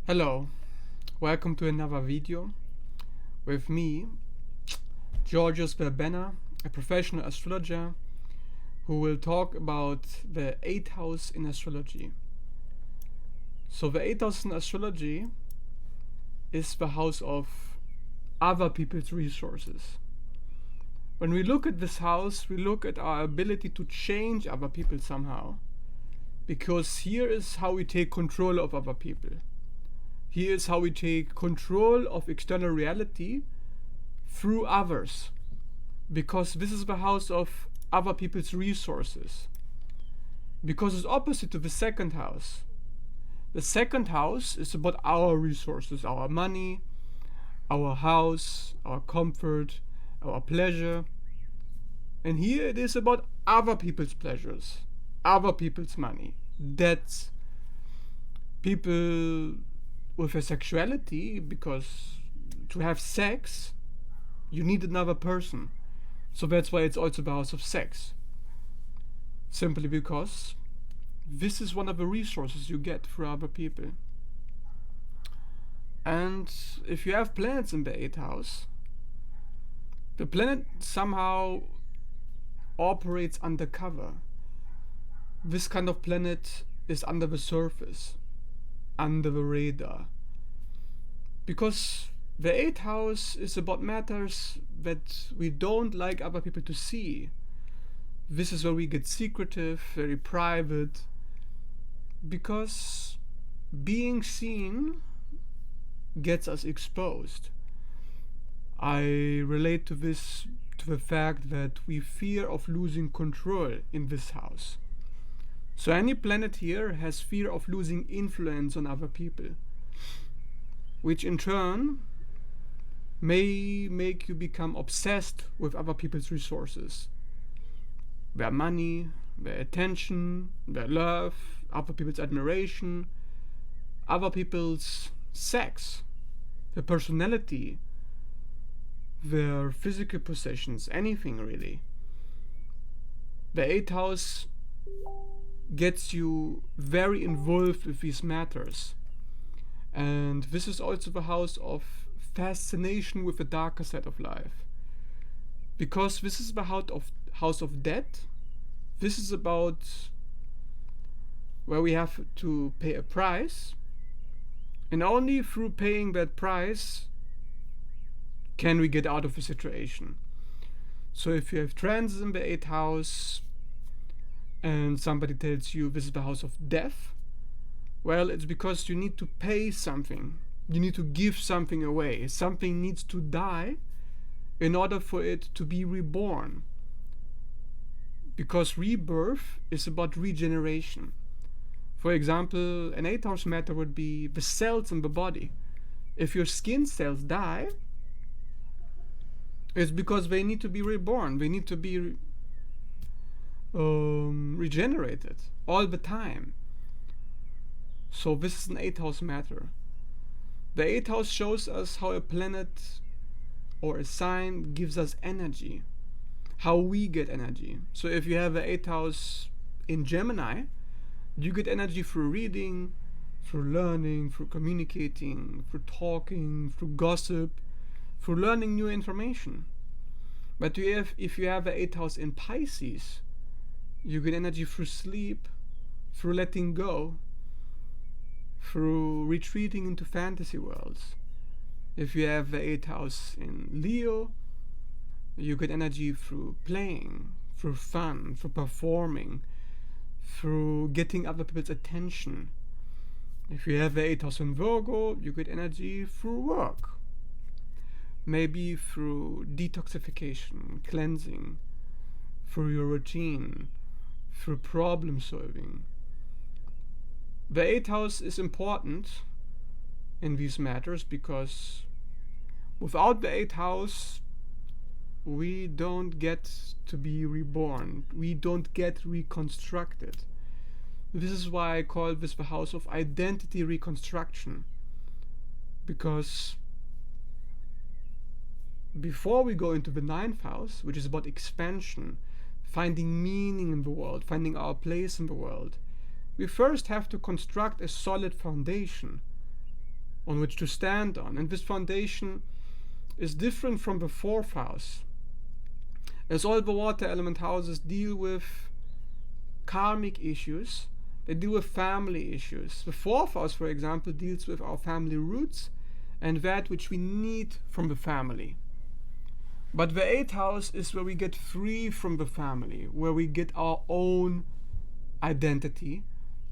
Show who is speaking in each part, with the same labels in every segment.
Speaker 1: Hello, welcome to another video with me, Georgios Verbena, a professional astrologer who will talk about the 8th house in astrology. So the 8th house in astrology is the house of other people's resources. When we look at this house, we look at our ability to change other people somehow, because here is how we take control of other people. Here is how we take control of external reality through others, because this is the house of other people's resources. Because it's opposite to the second house. The second house is about our resources, our money, our house, our comfort, our pleasure. And here it is about other people's pleasures, other people's money, debts, people with a sexuality, because to have sex you need another person, so that's why it's also the house of sex, simply because this is one of the resources you get for other people. And if you have planets in the 8th house, the planet somehow operates undercover. This kind of planet is under the surface, under the radar, because the 8th house is about matters that we don't like other people to see. This is where we get secretive, very private, because being seen gets us exposed. I relate to this to the fact that we fear of losing control in this house. So any planet here has fear of losing influence on other people, which in turn may make you become obsessed with other people's resources. Their money, their attention, their love, other people's admiration, other people's sex, their personality, their physical possessions, anything really. The 8th house gets you very involved with these matters. And this is also the house of fascination with the darker side of life. Because this is the house of debt. This is about where we have to pay a price. And only through paying that price can we get out of a situation. So if you have transits in the 8th house and somebody tells you this is the house of death, well, it's because you need to pay something. You need to give something away. Something needs to die in order for it to be reborn. Because rebirth is about regeneration. For example, an 8th house matter would be the cells in the body. If your skin cells die, it's because they need to be reborn. They need to be regenerated all the time. So this is an 8th house matter. The 8th house shows us how a planet or a sign gives us energy, how we get energy. So if you have the 8th house in Gemini, you get energy through reading, through learning, through communicating, through talking, through gossip, through learning new information. But if you have the 8th house in Pisces, you get energy through sleep, through letting go, through retreating into fantasy worlds. If you have the 8th house in Leo, you get energy through playing, through fun, through performing, through getting other people's attention. If you have the 8th house in Virgo, you get energy through work. Maybe through detoxification, cleansing, through your routine, through problem solving. The 8th house is important in these matters because without the 8th house, we don't get to be reborn. We don't get reconstructed. This is why I call this the house of identity reconstruction. Because before we go into the 9th house, which is about expansion, finding meaning in the world, finding our place in the world, we first have to construct a solid foundation on which to stand on. And this foundation is different from the fourth house, as all the water element houses deal with karmic issues, they deal with family issues. The fourth house, for example, deals with our family roots and that which we need from the family. But the eighth house is where we get free from the family, where we get our own identity,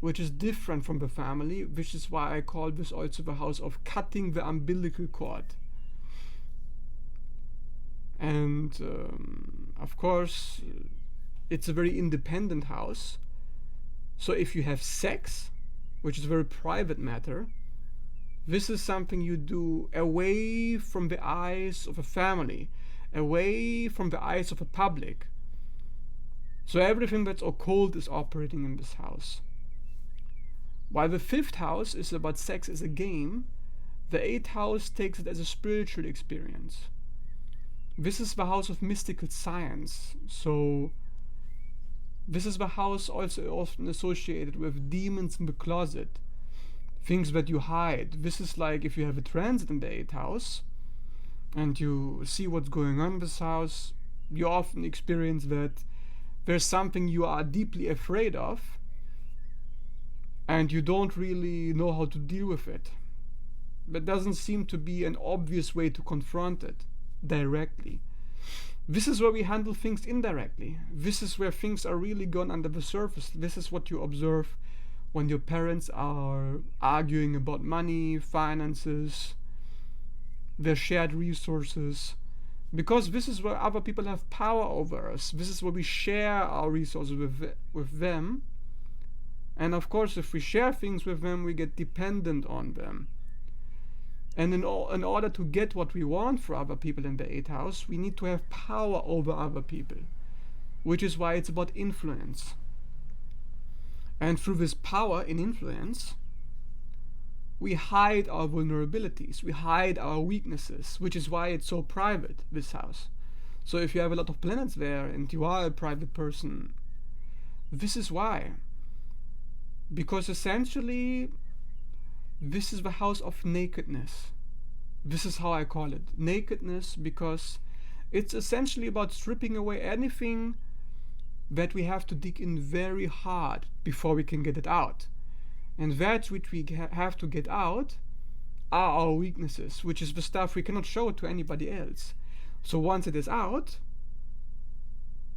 Speaker 1: which is different from the family, which is why I call this also the house of cutting the umbilical cord. And of course, it's a very independent house. So if you have sex, which is a very private matter, this is something you do away from the eyes of a family, away from the eyes of a public. So everything that's occult is operating in this house. While the fifth house is about sex as a game, the eighth house takes it as a spiritual experience. This is the house of mystical science. So this is the house also often associated with demons in the closet, things that you hide. This is like if you have a transit in the eighth house and you see what's going on in this house, you often experience that there's something you are deeply afraid of and you don't really know how to deal with it. There doesn't seem to be an obvious way to confront it directly. This is where we handle things indirectly. This is where things are really gone under the surface. This is what you observe when your parents are arguing about money, finances, their shared resources, because this is where other people have power over us. This is where we share our resources with them. And of course, if we share things with them, we get dependent on them. And in order to get what we want for other people in the eighth house, we need to have power over other people, which is why it's about influence. And through this power and influence, we hide our vulnerabilities, we hide our weaknesses, which is why it's so private, this house. So if you have a lot of planets there and you are a private person, this is why. Because essentially, this is the house of nakedness. This is how I call it. Nakedness, because it's essentially about stripping away anything that we have to dig in very hard before we can get it out. And that which we have to get out are our weaknesses, which is the stuff we cannot show to anybody else. So once it is out,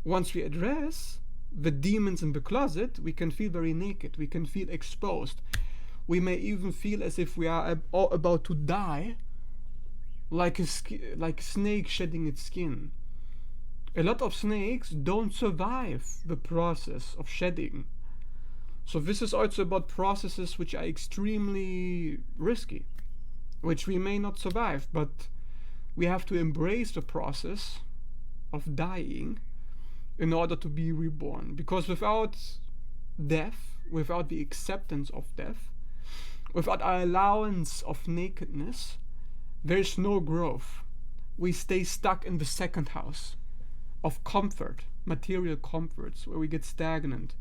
Speaker 1: once we address the demons in the closet, we can feel very naked, we can feel exposed. We may even feel as if we are about to die, like a snake shedding its skin. A lot of snakes don't survive the process of shedding. So this is also about processes which are extremely risky, which we may not survive, but we have to embrace the process of dying in order to be reborn. Because without death, without the acceptance of death, without our allowance of nakedness, there is no growth. We stay stuck in the second house of comfort, material comforts, where we get stagnant.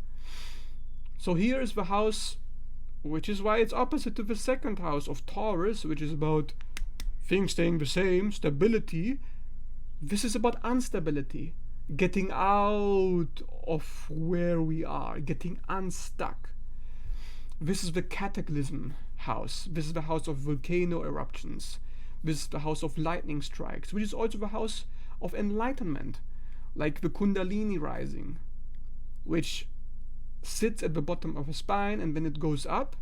Speaker 1: So here is the house, which is why it's opposite to the second house of Taurus, which is about things staying the same, stability. This is about instability, getting out of where we are, getting unstuck. This is the cataclysm house. This is the house of volcano eruptions. This is the house of lightning strikes, which is also the house of enlightenment, like the Kundalini rising, which sits at the bottom of a spine and then it goes up,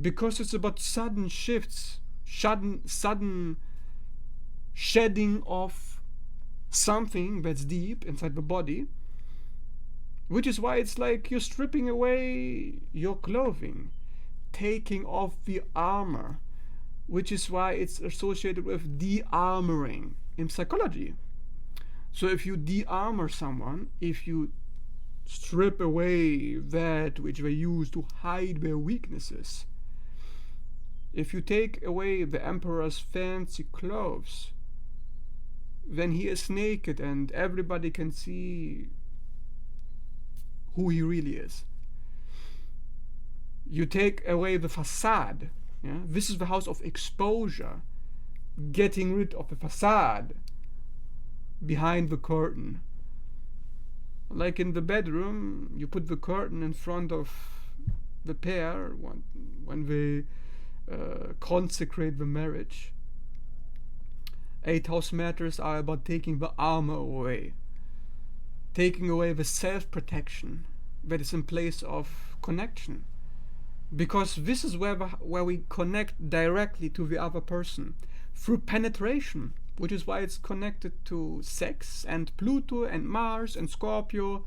Speaker 1: because it's about sudden shifts, sudden shedding of something that's deep inside the body, which is why it's like you're stripping away your clothing, taking off the armor, which is why it's associated with de-armoring in psychology. So if you de-armor someone, if you strip away that which they use to hide their weaknesses, if you take away the emperor's fancy clothes, then he is naked and everybody can see who he really is. You take away the facade, Yeah? This is the house of exposure, getting rid of the facade behind the curtain. Like in the bedroom, you put the curtain in front of the pair when they consecrate the marriage. 8th house matters are about taking the armor away, taking away the self-protection that is in place of connection. Because this is where we connect directly to the other person through penetration, which is why it's connected to sex and Pluto and Mars and Scorpio.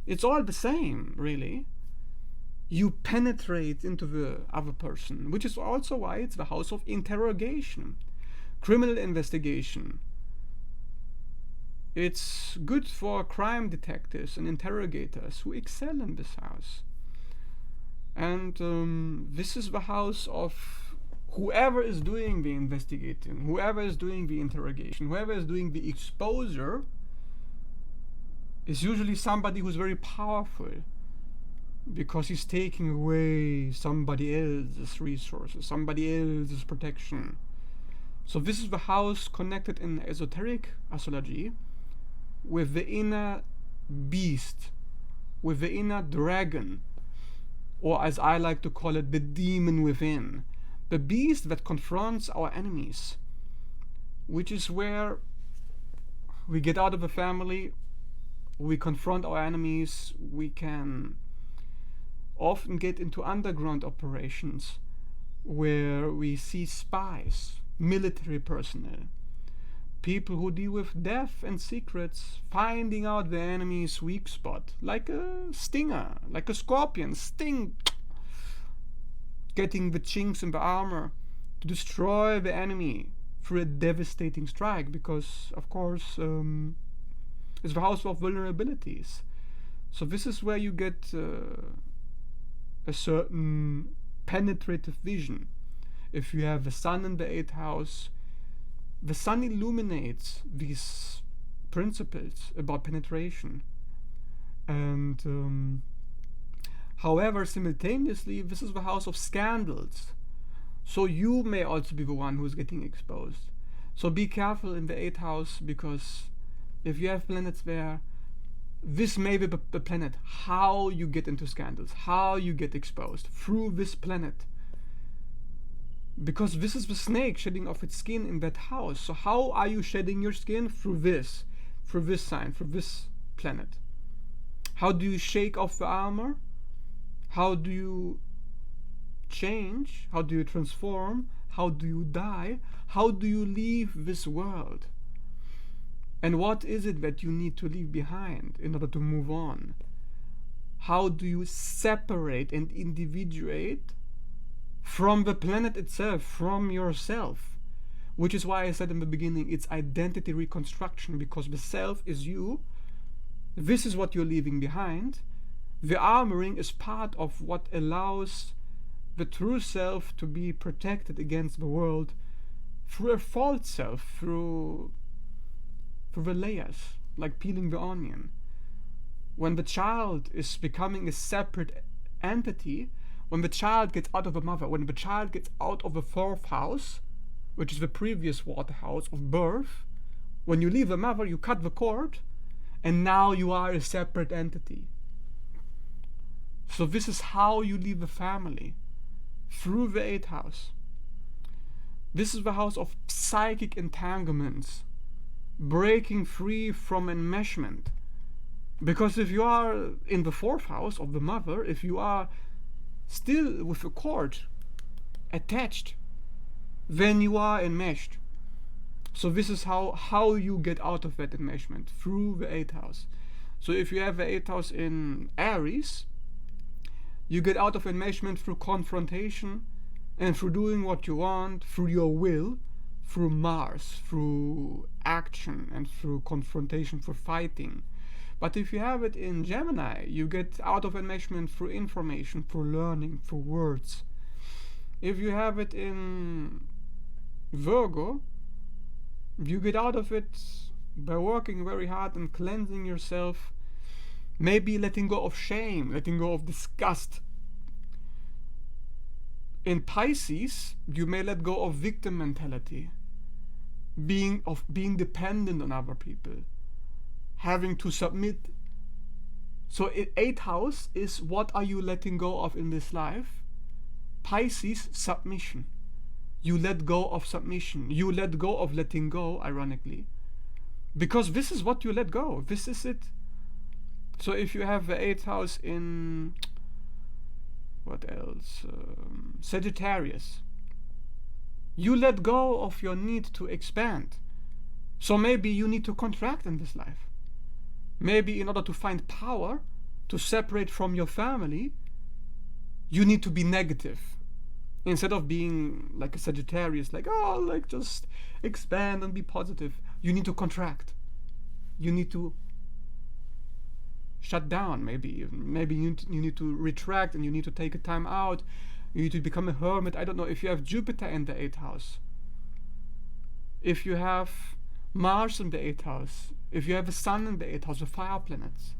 Speaker 1: It's all the same, really. You penetrate into the other person, which is also why it's the house of interrogation, criminal investigation. It's good for crime detectives and interrogators who excel in this house. And this is the house of whoever is doing the investigating, whoever is doing the interrogation, whoever is doing the exposure is usually somebody who's very powerful, because he's taking away somebody else's resources, somebody else's protection. So this is the house connected in esoteric astrology with the inner beast, with the inner dragon, or as I like to call it, the demon within, the beast that confronts our enemies, which is where we get out of the family, we confront our enemies, we can often get into underground operations where we see spies, military personnel, people who deal with death and secrets, finding out the enemy's weak spot, like a stinger, like a scorpion, sting, getting the chinks in the armor to destroy the enemy through a devastating strike, because, of course, it's the house of vulnerabilities. So this is where you get a certain penetrative vision. If you have the sun in the 8th house, the sun illuminates these principles about penetration. And however, simultaneously, this is the house of scandals. So you may also be the one who's getting exposed. So be careful in the 8th house, because if you have planets there, this may be the planet, how you get into scandals, how you get exposed through this planet. Because this is the snake shedding off its skin in that house. So how are you shedding your skin? Through this sign, through this planet. How do you shake off the armor? How do you change? How do you transform? How do you die? How do you leave this world? And what is it that you need to leave behind in order to move on? How do you separate and individuate from the planet itself, from yourself? Which is why I said in the beginning, it's identity reconstruction, because the self is you. This is what you're leaving behind. The armoring is part of what allows the true self to be protected against the world through a false self, through the layers, like peeling the onion. When the child is becoming a separate entity, when the child gets out of the mother, when the child gets out of the 4th house, which is the previous water house of birth, when you leave the mother, you cut the cord, and now you are a separate entity. So this is how you leave the family, through the 8th house. This is the house of psychic entanglements, breaking free from enmeshment. Because if you are in the 4th house of the mother, if you are still with a cord attached, then you are enmeshed. So this is how you get out of that enmeshment, through the 8th house. So if you have the 8th house in Aries, you get out of enmeshment through confrontation and through doing what you want, through your will, through Mars, through action and through confrontation, for fighting. But if you have it in Gemini, you get out of enmeshment through information, through learning, through words. If you have it in Virgo, you get out of it by working very hard and cleansing yourself, maybe letting go of shame, letting go of disgust, In Pisces, you may let go of victim mentality, being dependent on other people, having to submit. So 8th house is what are you letting go of in this life? Pisces, submission. You let go of submission. You let go of letting go, ironically. Because this is what you let go. This is it. So if you have the 8th house in, what else? Sagittarius. You let go of your need to expand. So maybe you need to contract in this life. Maybe in order to find power, to separate from your family, you need to be negative. Instead of being like a Sagittarius, like, oh, like just expand and be positive. You need to contract. You need to shut down, maybe you need to retract, and you need to take a time out. You need to become a hermit. I don't know. If you have Jupiter in the 8th house, if you have Mars in the 8th house, if you have the Sun in the 8th house, the fire planets.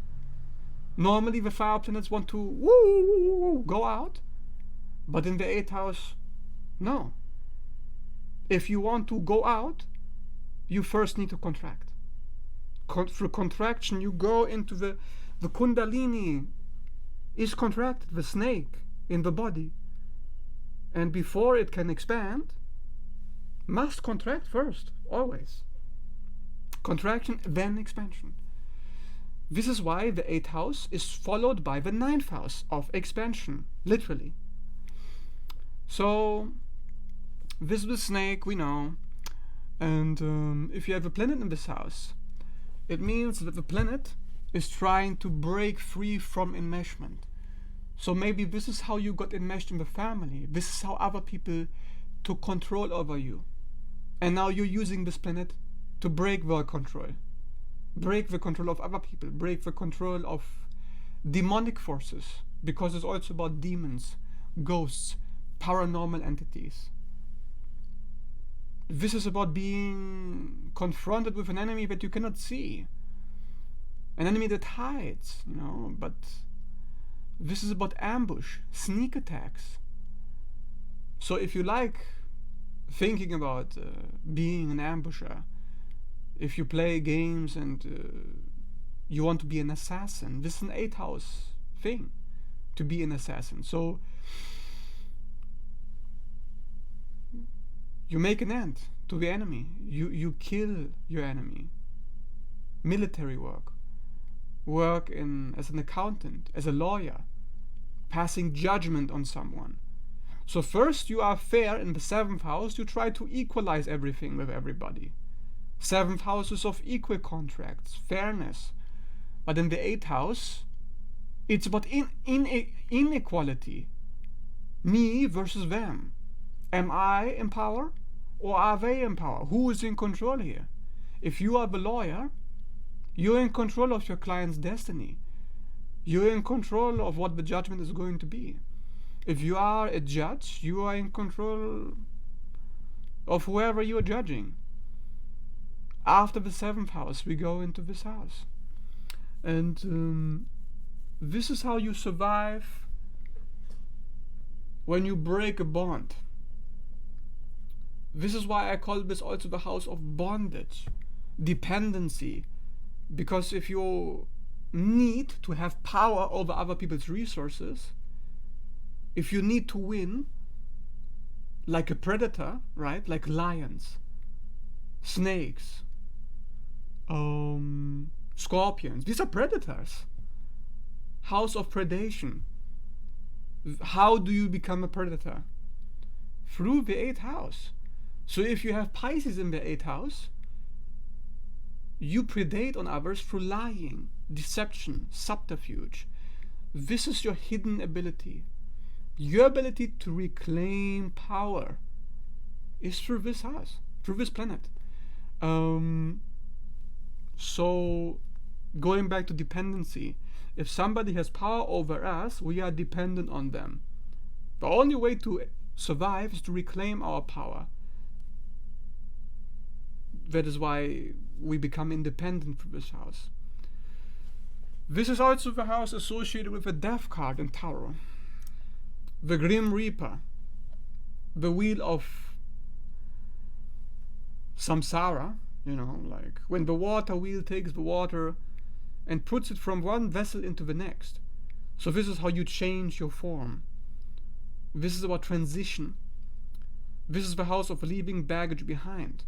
Speaker 1: Normally the fire planets want to go out, but in the 8th house, no. If you want to go out, you first need to contract. Through contraction, you go into the Kundalini is contracted, the snake in the body. And before it can expand, must contract first, always. Contraction, then expansion. This is why the 8th house is followed by the 9th house of expansion, literally. So, this is the snake, we know. And if you have a planet in this house, it means that the planet is trying to break free from enmeshment. So maybe this is how you got enmeshed in the family. This is how other people took control over you. And now you're using this planet to break their control. Break the control of other people. Break the control of demonic forces. Because it's also about demons, ghosts, paranormal entities. This is about being confronted with an enemy that you cannot see. An enemy that hides, but this is about ambush, sneak attacks. So if you like thinking about being an ambusher, if you play games and you want to be an assassin, this is an 8th house thing, to be an assassin. So you make an end to the enemy. You kill your enemy. Military work as an accountant, as a lawyer, passing judgment on someone. So first you are fair in the 7th house. You try to equalize everything with everybody. 7th house is of equal contracts, fairness. But in the 8th house, it's about inequality. Me versus them. Am I in power? Or are they in power? Who is in control here? If you are the lawyer, you're in control of your client's destiny. You're in control of what the judgment is going to be. If you are a judge, you are in control of whoever you are judging. After the 7th house, we go into this house. And this is how you survive when you break a bond. This is why I call this also the house of bondage, dependency. Because if you need to have power over other people's resources, if you need to win, like a predator, right? Like lions, snakes, scorpions. These are predators. House of predation. How do you become a predator? Through the 8th house. So if you have Pisces in the 8th house, you predate on others through lying, deception, subterfuge. This is your hidden ability. Your ability to reclaim power is through this house, through this planet. So going back to dependency, if somebody has power over us, we are dependent on them. The only way to survive is to reclaim our power. That is why we become independent from this house. This is also the house associated with the Death card in Tarot. The Grim Reaper. the wheel of samsara, like when the water wheel takes the water and puts it from one vessel into the next. So this is how you change your form. This is about transition. This is the house of leaving baggage behind.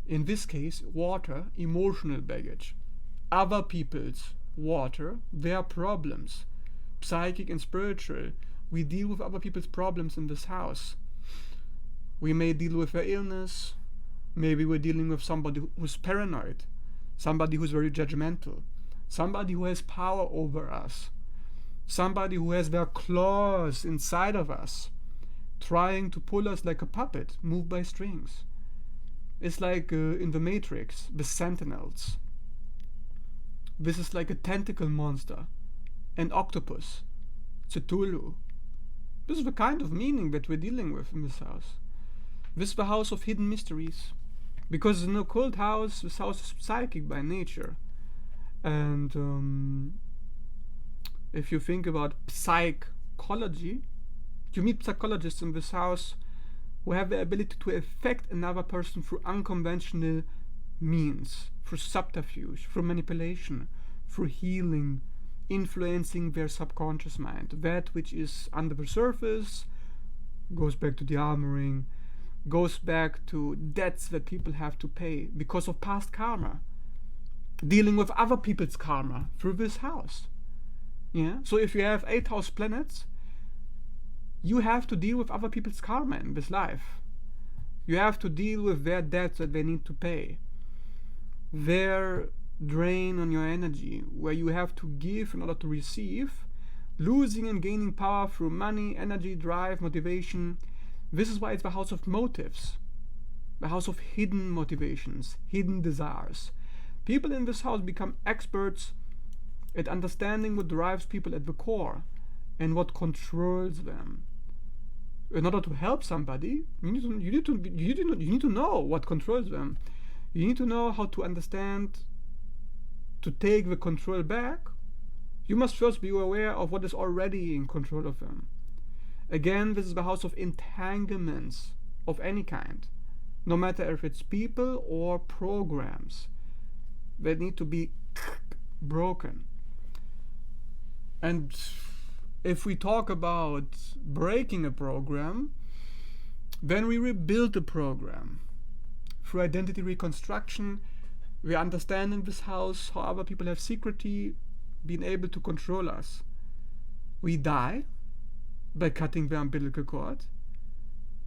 Speaker 1: In this case, water, emotional baggage. Other people's water, their problems. Psychic and spiritual. We deal with other people's problems in this house. We may deal with their illness. Maybe we're dealing with somebody who's paranoid. Somebody who's very judgmental. Somebody who has power over us. Somebody who has their claws inside of us, trying to pull us like a puppet, moved by strings. It's like in the Matrix, the Sentinels. This is like a tentacle monster, an octopus, Cthulhu. This is the kind of meaning that we're dealing with in this house. This is the house of hidden mysteries. Because in an occult house, this house is psychic by nature. And if you think about psychology, you meet psychologists in this house who have the ability to affect another person through unconventional means, through subterfuge, through manipulation, through healing, influencing their subconscious mind. That which is under the surface goes back to the armoring, goes back to debts that people have to pay because of past karma, dealing with other people's karma through this house. Yeah. So if you have 8 house planets, you have to deal with other people's karma in this life. You have to deal with their debts that they need to pay, their drain on your energy, where you have to give in order to receive, losing and gaining power through money, energy, drive, motivation. This is why it's the house of motives, the house of hidden motivations, hidden desires. People in this house become experts at understanding what drives people at the core and what controls them. In order to help somebody, you need to know what controls them. You need to know how to understand, to take the control back. You must first be aware of what is already in control of them. Again, this is the house of entanglements of any kind, no matter if it's people or programs that need to be broken. And if we talk about breaking a program, then we rebuild the program through identity reconstruction. We understand in this house how other people have secretly been able to control us. We die by cutting the umbilical cord.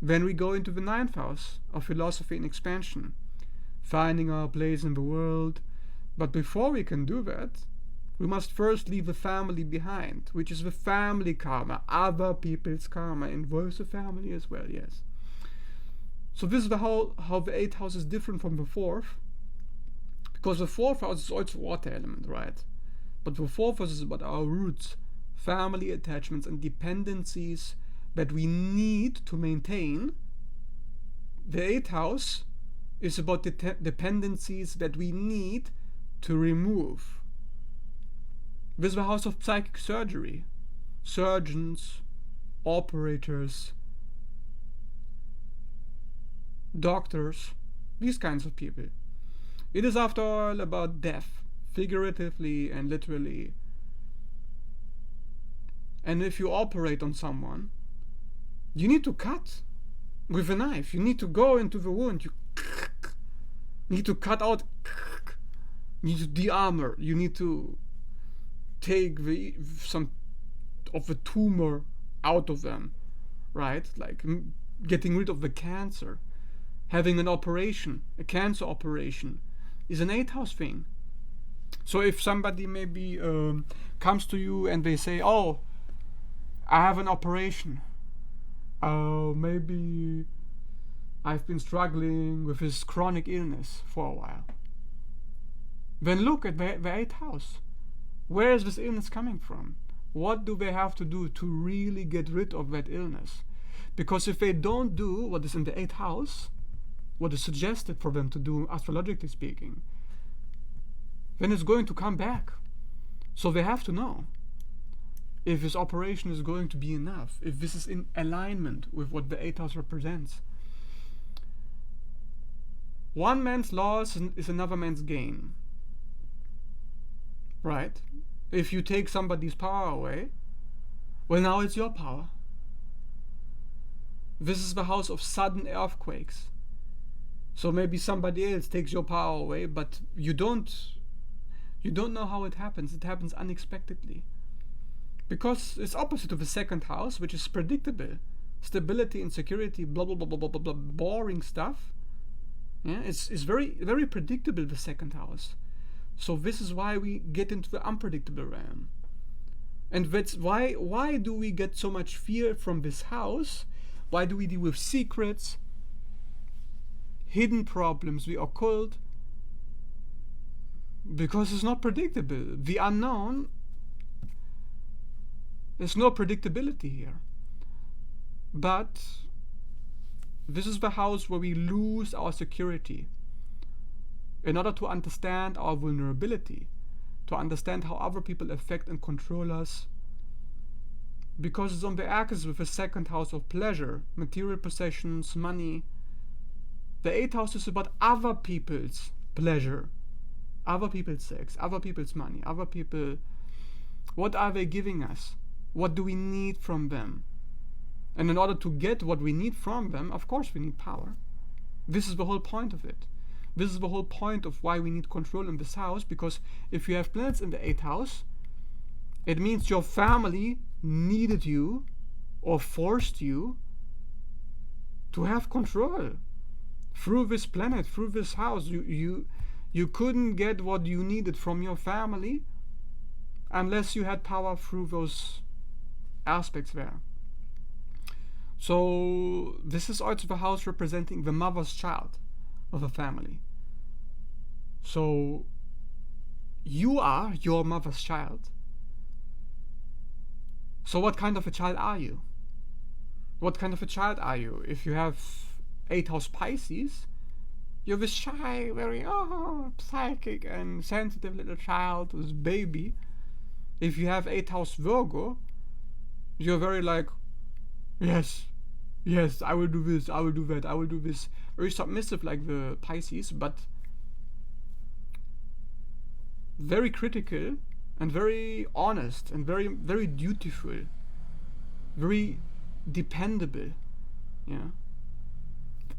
Speaker 1: Then we go into the 9th house of philosophy and expansion, finding our place in the world. But before we can do that, we must first leave the family behind, which is the family karma. Other people's karma involves the family as well, yes. So this is how the 8th house is different from the 4th, because the 4th house is also water element, right? But the 4th house is about our roots, family attachments and dependencies that we need to maintain. The 8th house is about the dependencies that we need to remove. This is the house of psychic surgery, surgeons, operators, doctors, these kinds of people. It is after all about death, figuratively and literally. And if you operate on someone, you need to cut with a knife. You need to go into the wound. You need to cut out. You need to de-armor. You need to take some of the tumor out of them, right? Like getting rid of the cancer. Having an operation, a cancer operation, is an 8th house thing. So if somebody maybe comes to you and they say, oh, I have an operation, maybe I've been struggling with this chronic illness for a while, then look at the 8th house. Where is this illness coming from? What do they have to do to really get rid of that illness? Because if they don't do what is in the 8th house, what is suggested for them to do, astrologically speaking, then it's going to come back. So they have to know. if this operation is going to be enough, if this is in alignment with what the 8th house represents. One man's loss is another man's gain. Right? If you take somebody's power away, well, now it's your power. This is the house of sudden earthquakes. So maybe somebody else takes your power away, but you don't know how it happens. It happens unexpectedly. Because it's opposite of the 2nd house, which is predictable. Stability and security, blah blah blah blah blah blah, boring stuff. Yeah, it's very very predictable, the 2nd house. So this is why we get into the unpredictable realm. And that's why do we get so much fear from this house? Why do we deal with secrets, hidden problems, the occult? Because it's not predictable. The unknown, there's no predictability here. But this is the house where we lose our security in order to understand our vulnerability, to understand how other people affect and control us. Because it's on the axis with the 2nd house of pleasure, material possessions, money. The 8th house is about other people's pleasure, other people's sex, other people's money, other people. What are they giving us? What do we need from them? And in order to get what we need from them, of course we need power. This is the whole point of it. This is the whole point of why we need control in this house, because if you have planets in the 8th house, it means your family needed you or forced you to have control through this planet, through this house. You couldn't get what you needed from your family unless you had power through those aspects there. So this is also the house representing the mother's child of a family. So you are your mother's child. So what kind of a child are you? What kind of a child are you? If you have 8th house Pisces, you're this shy, very psychic and sensitive little child, this baby. If you have 8th house Virgo, you're very like, yes, I will do this, I will do that, I will do this. Very submissive like the Pisces, but very critical and very honest and very very dutiful, very dependable. Yeah.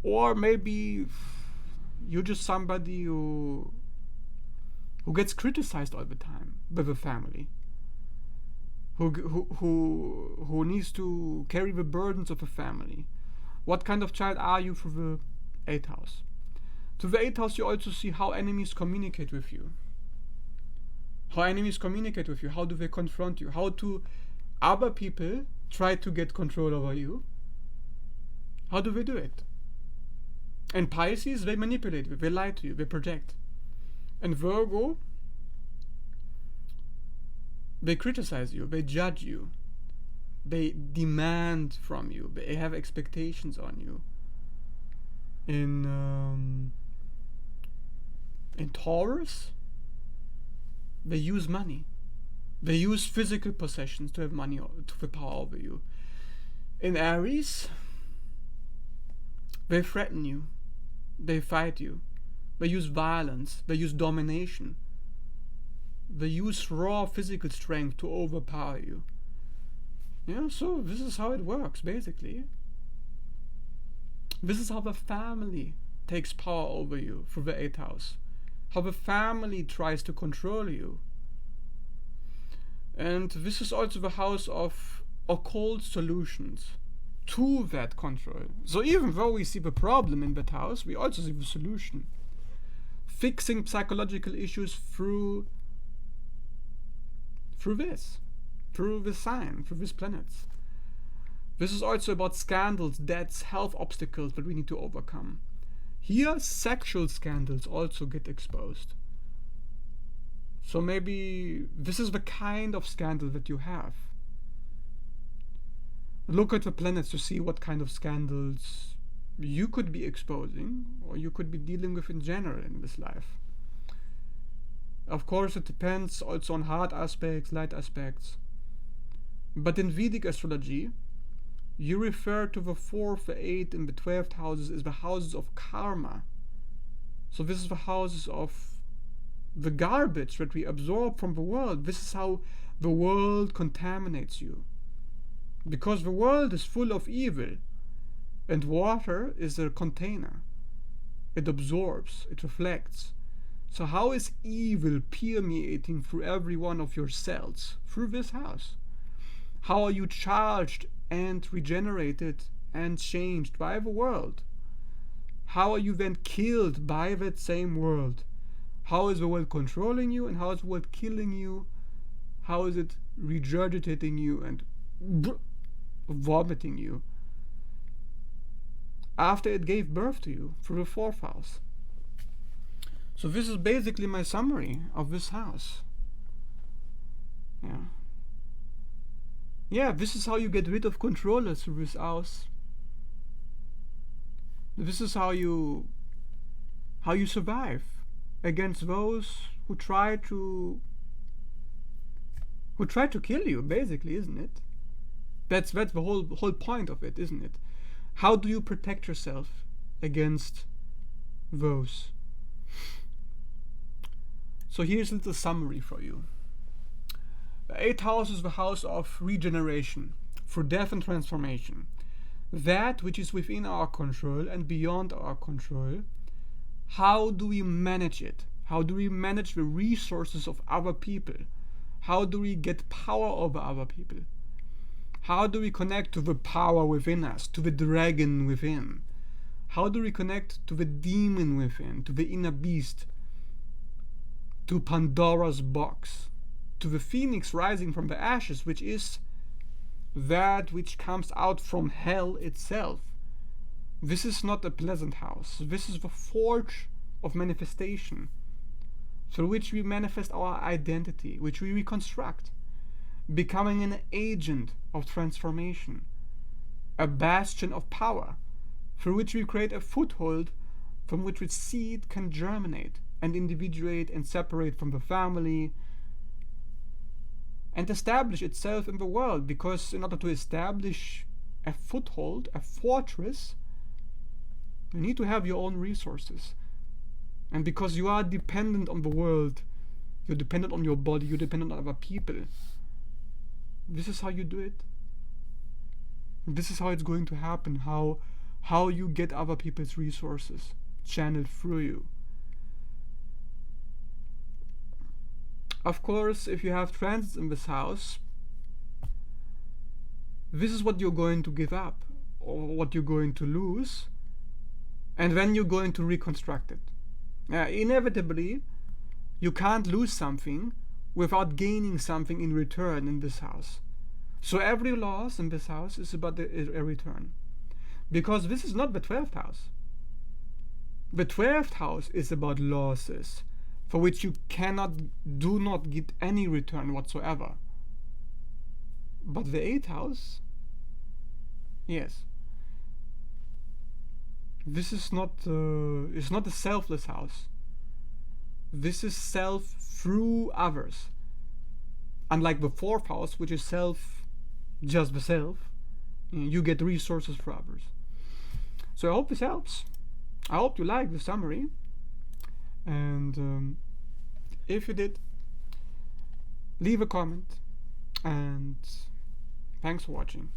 Speaker 1: Or maybe you're just somebody who gets criticized all the time by the family, who needs to carry the burdens of a family. What kind of child are you for the 8th house? To the 8th house you also see how enemies communicate with you. How enemies communicate with you. How do they confront you? How do other people try to get control over you? How do they do it? And Pisces, they manipulate you, they lie to you, they project. And Virgo, they criticize you, they judge you, they demand from you, they have expectations on you. In Taurus, they use money. They use physical possessions to have money, to have power over you. In Aries, they threaten you. They fight you. They use violence. They use domination. They use raw physical strength to overpower you. Yeah, so this is how it works, basically. This is how the family takes power over you through the 8th house. How the family tries to control you. And this is also the house of occult solutions to that control. So even though we see the problem in that house, we also see the solution. Fixing psychological issues through this sign, through these planets. This is also about scandals, deaths, health obstacles that we need to overcome. Here, sexual scandals also get exposed. So maybe this is the kind of scandal that you have. Look at the planets to see what kind of scandals you could be exposing or you could be dealing with in general in this life. Of course, it depends also on hard aspects, light aspects. But in Vedic astrology, you refer to the 4th, the 8th, and the 12th houses as the houses of karma. So this is the houses of the garbage that we absorb from the world. This is how the world contaminates you. Because the world is full of evil, and water is a container. It absorbs, it reflects. So how is evil permeating through every one of your cells? Through this house. How are you charged and regenerated and changed by the world? How are you then killed by that same world? How is the world controlling you, and how is the world killing you? How is it regurgitating you and vomiting you after it gave birth to you through the 4th house? So this is basically my summary of this house. Yeah, this is how you get rid of controllers through this house. This is how you survive against those who try to kill you, basically, isn't it? That's the whole point of it, isn't it? How do you protect yourself against those? So here's a little summary for you. The 8th house is the house of regeneration, for death and transformation. That which is within our control and beyond our control, how do we manage it? How do we manage the resources of other people? How do we get power over other people? How do we connect to the power within us, to the dragon within? How do we connect to the demon within, to the inner beast, to Pandora's box, to the phoenix rising from the ashes, which is that which comes out from hell itself? This is not a pleasant house. This is the forge of manifestation, through which we manifest our identity, which we reconstruct, becoming an agent of transformation, a bastion of power, through which we create a foothold from which its seed can germinate and individuate and separate from the family and establish itself in the world. Because in order to establish a foothold, a fortress, you need to have your own resources. And because you are dependent on the world, you're dependent on your body, you're dependent on other people, this is how you do it. This is how it's going to happen, how you get other people's resources channeled through you. Of course, if you have transits in this house, this is what you're going to give up, or what you're going to lose, and then you're going to reconstruct it. Inevitably, you can't lose something without gaining something in return in this house. So every loss in this house is about a return. Because this is not the 12th house. The 12th house is about losses, for which you do not get any return whatsoever. But the 8th house, yes. This is not it's not a selfless house. This is self through others. Unlike the 4th house, which is self, just the self, you get resources for others. So I hope this helps. I hope you like the summary. And if you did, leave a comment. And thanks for watching.